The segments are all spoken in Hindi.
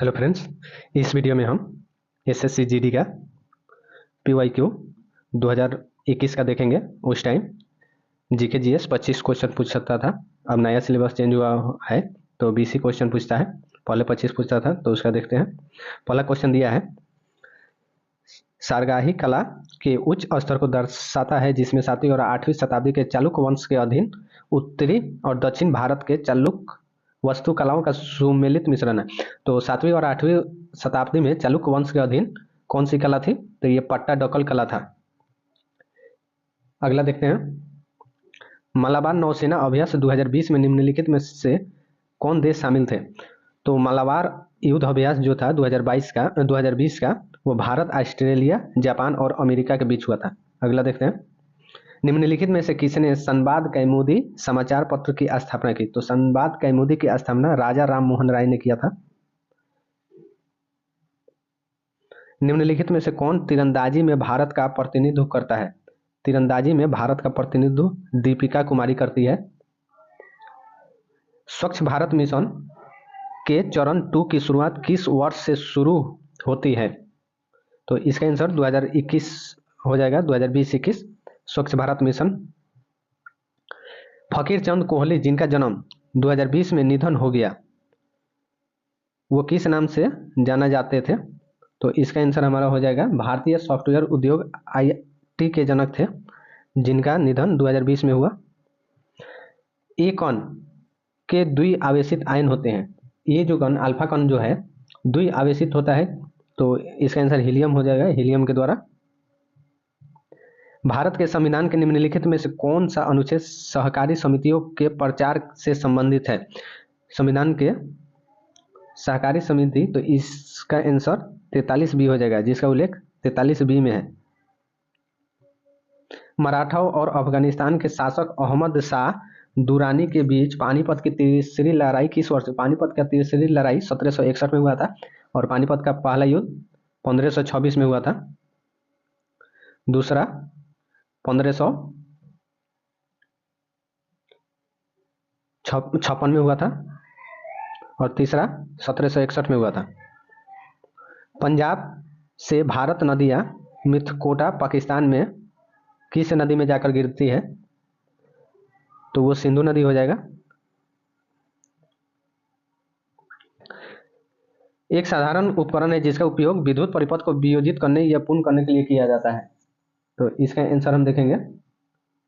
हेलो फ्रेंड्स, इस वीडियो में हम एसएससी जीडी का पीवाईक्यू 2021 का देखेंगे। उस टाइम जीके जीएस 25 क्वेश्चन पूछ सकता था। अब नया सिलेबस चेंज हुआ है तो 20 ही क्वेश्चन पूछता है। पहले 25 पूछता था, तो उसका देखते हैं। पहला क्वेश्चन दिया है, सारगाही कला के उच्च स्तर को दर्शाता है जिसमें 7वीं और 8वीं शताब्दी के चालुक वंश के अधीन उत्तरी और दक्षिण भारत के चालुक वस्तु कलाओं का सुमेलित मिश्रण है। तो 7वीं और 8वीं शताब्दी में चालुक वंश के अधीन कौन सी कला थी? तो ये पट्टाडकल कला था। अगला देखते हैं, मलाबार नौसेना अभ्यास 2020 में निम्नलिखित में से कौन देश शामिल थे? तो मलाबार युद्ध अभ्यास जो था 2020 का वो भारत, ऑस्ट्रेलिया, जापान और अमेरिका के बीच हुआ था। अगला देखते हैं, निम्नलिखित में से किसने संवाद कौमुदी समाचार पत्र की स्थापना की? तो संवाद कौमुदी की स्थापना राजा राम मोहन राय ने किया था। निम्नलिखित में से कौन तीरंदाजी में भारत का प्रतिनिधित्व करता है? तीरंदाजी में भारत का प्रतिनिधित्व दीपिका कुमारी करती है। स्वच्छ भारत मिशन के चरण 2 की शुरुआत किस वर्ष से शुरू होती है? तो इसका आंसर 2021 हो जाएगा, 2020-21 स्वच्छ भारत मिशन। फकीर चंद कोहली जिनका जन्म 2020 में निधन हो गया, वो किस नाम से जाना जाते थे? तो इसका आंसर हमारा हो जाएगा, भारतीय सॉफ्टवेयर उद्योग आईटी के जनक थे जिनका निधन 2020 में हुआ। एक कण के द्विआवेशित आयन होते हैं। ये जो कण अल्फा कण जो है द्विआवेशित होता है, तो इसका आंसर हीलियम हो जाएगा, हीलियम के द्वारा। भारत के संविधान के निम्नलिखित में से कौन सा अनुच्छेद सहकारी समितियों के प्रचार से संबंधित है? संविधान के सहकारी समिति, तो इसका आंसर 43 बी हो जाएगा, जिसका उल्लेख 43 बी में है। मराठाओं और अफगानिस्तान के शासक अहमद शाह दुरानी के बीच पानीपत की तीसरी लड़ाई किस वर्ष? पानीपत का तीसरी लड़ाई 1761 में हुआ था और पानीपत का पहला युद्ध 1526 में हुआ था। दूसरा 1556 में हुआ था और तीसरा 1761 में हुआ था। पंजाब से भारत नदियां मिथकोटा पाकिस्तान में किस नदी में जाकर गिरती है? तो वो सिंधु नदी हो जाएगा। एक साधारण उपकरण है जिसका उपयोग विद्युत परिपथ को वियोजित करने या पूर्ण करने के लिए किया जाता है। तो इसका आंसर हम देखेंगे,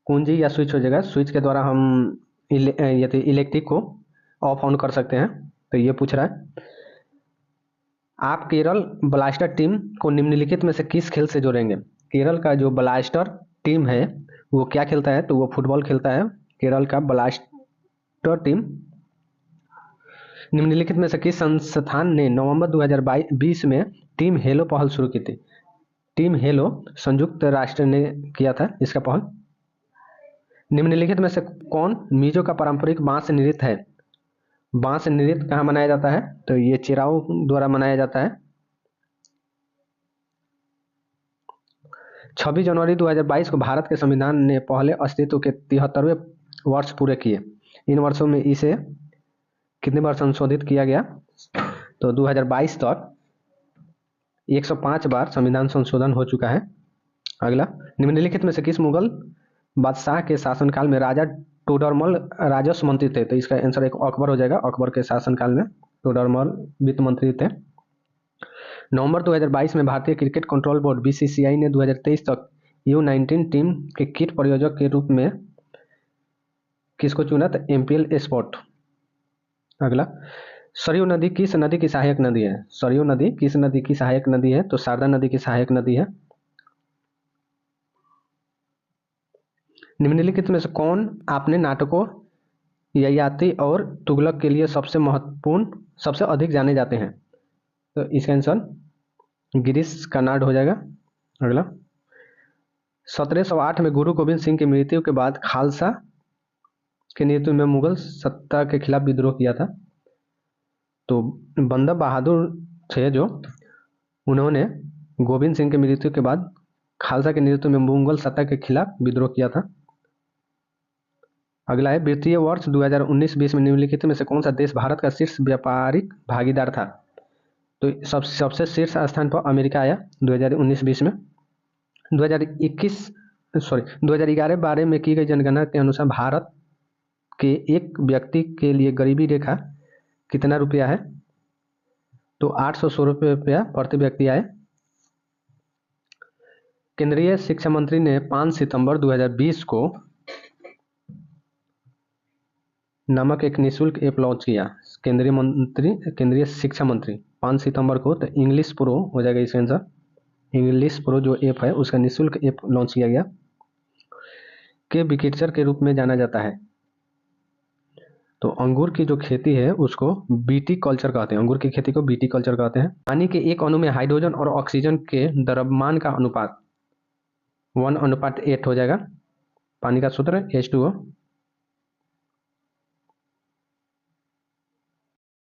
कुंजी या स्विच हो जाएगा। स्विच के द्वारा हम इलेक्ट्रिक को ऑफ ऑन कर सकते हैं। तो ये पूछ रहा है, आप केरल ब्लास्टर टीम को निम्नलिखित में से किस खेल से जोड़ेंगे? केरल का जो ब्लास्टर टीम है वो क्या खेलता है? तो वो फुटबॉल खेलता है, केरल का ब्लास्टर टीम। निम्नलिखित में से किस संस्थान ने नवंबर 2020 में टीम हेलो पहल शुरू की थी? टीम हेलो संयुक्त राष्ट्र ने किया था इसका पहल। निम्नलिखित में से कौन मिजो का पारंपरिक बांस नृत्य है? बांस नृत्य कहाँ मनाया जाता है? तो ये चिराओ द्वारा मनाया जाता है। 26 जनवरी 2022 को भारत के संविधान ने पहले अस्तित्व के 73वें वर्ष पूरे किए। इन वर्षों में इसे कितने बार संशोधित किया गया? तो 2022 तक 105 बार संविधान संशोधन हो चुका है। अगला, निम्नलिखित में से किस मुगल बादशाह के शासनकाल में राजा टोडरमल राजस्व मंत्री थे? तो इसका आंसर एक अकबर हो जाएगा। अकबर के शासनकाल में टोडरमल वित्त मंत्री थे। नवंबर 2022 में भारतीय क्रिकेट कंट्रोल बोर्ड बीसीसीआई ने 2023 तक U19 टीम के किट प्रायोजक के रूप में किसको चुना? तो एमपीएल स्पोर्ट। अगला, सरयू नदी किस नदी की सहायक नदी है? सरयू नदी किस नदी की सहायक नदी है? तो शारदा नदी की सहायक नदी है। निम्नलिखित में से कौन अपने नाटकों ययाति और तुगलक के लिए सबसे अधिक जाने जाते हैं? तो इसका आंसर गिरीश कर्नाड हो जाएगा। अगला, 1708 में गुरु गोविंद सिंह की मृत्यु के बाद खालसा के नेतृत्व में मुगल सत्ता के खिलाफ विद्रोह किया था। तो बंदा बहादुर थे जो, उन्होंने गोविंद सिंह की मृत्यु के बाद खालसा के नेतृत्व में मुगल सत्ता के खिलाफ विद्रोह किया था। अगला है, वित्तीय वर्ष 2019-20 में निम्नलिखित में से कौन सा देश भारत का शीर्ष व्यापारिक भागीदार था? तो सबसे शीर्ष स्थान पर अमेरिका आया 2019-20 में। 2011-12 में की गई जनगणना के अनुसार भारत के एक व्यक्ति के लिए गरीबी रेखा कितना रुपया है? तो 816 रुपया प्रति व्यक्ति आए। केंद्रीय शिक्षा मंत्री ने 5 सितंबर 2020 को नामक एक निःशुल्क ऐप लॉन्च किया। केंद्रीय शिक्षा मंत्री 5 सितंबर को, तो इंग्लिश प्रो हो जाएगा इसका आंसर। इंग्लिश प्रो जो ऐप है उसका निःशुल्क ऐप लॉन्च किया गया। के विकिटचर के रूप में जाना जाता है। तो अंगूर की जो खेती है उसको बीटी कल्चर कहते हैं। अंगूर की खेती को बीटी कल्चर कहते हैं। पानी के एक अणु में हाइड्रोजन और ऑक्सीजन के द्रव्यमान का अनुपात 1:8 हो जाएगा। पानी का सूत्र H2O।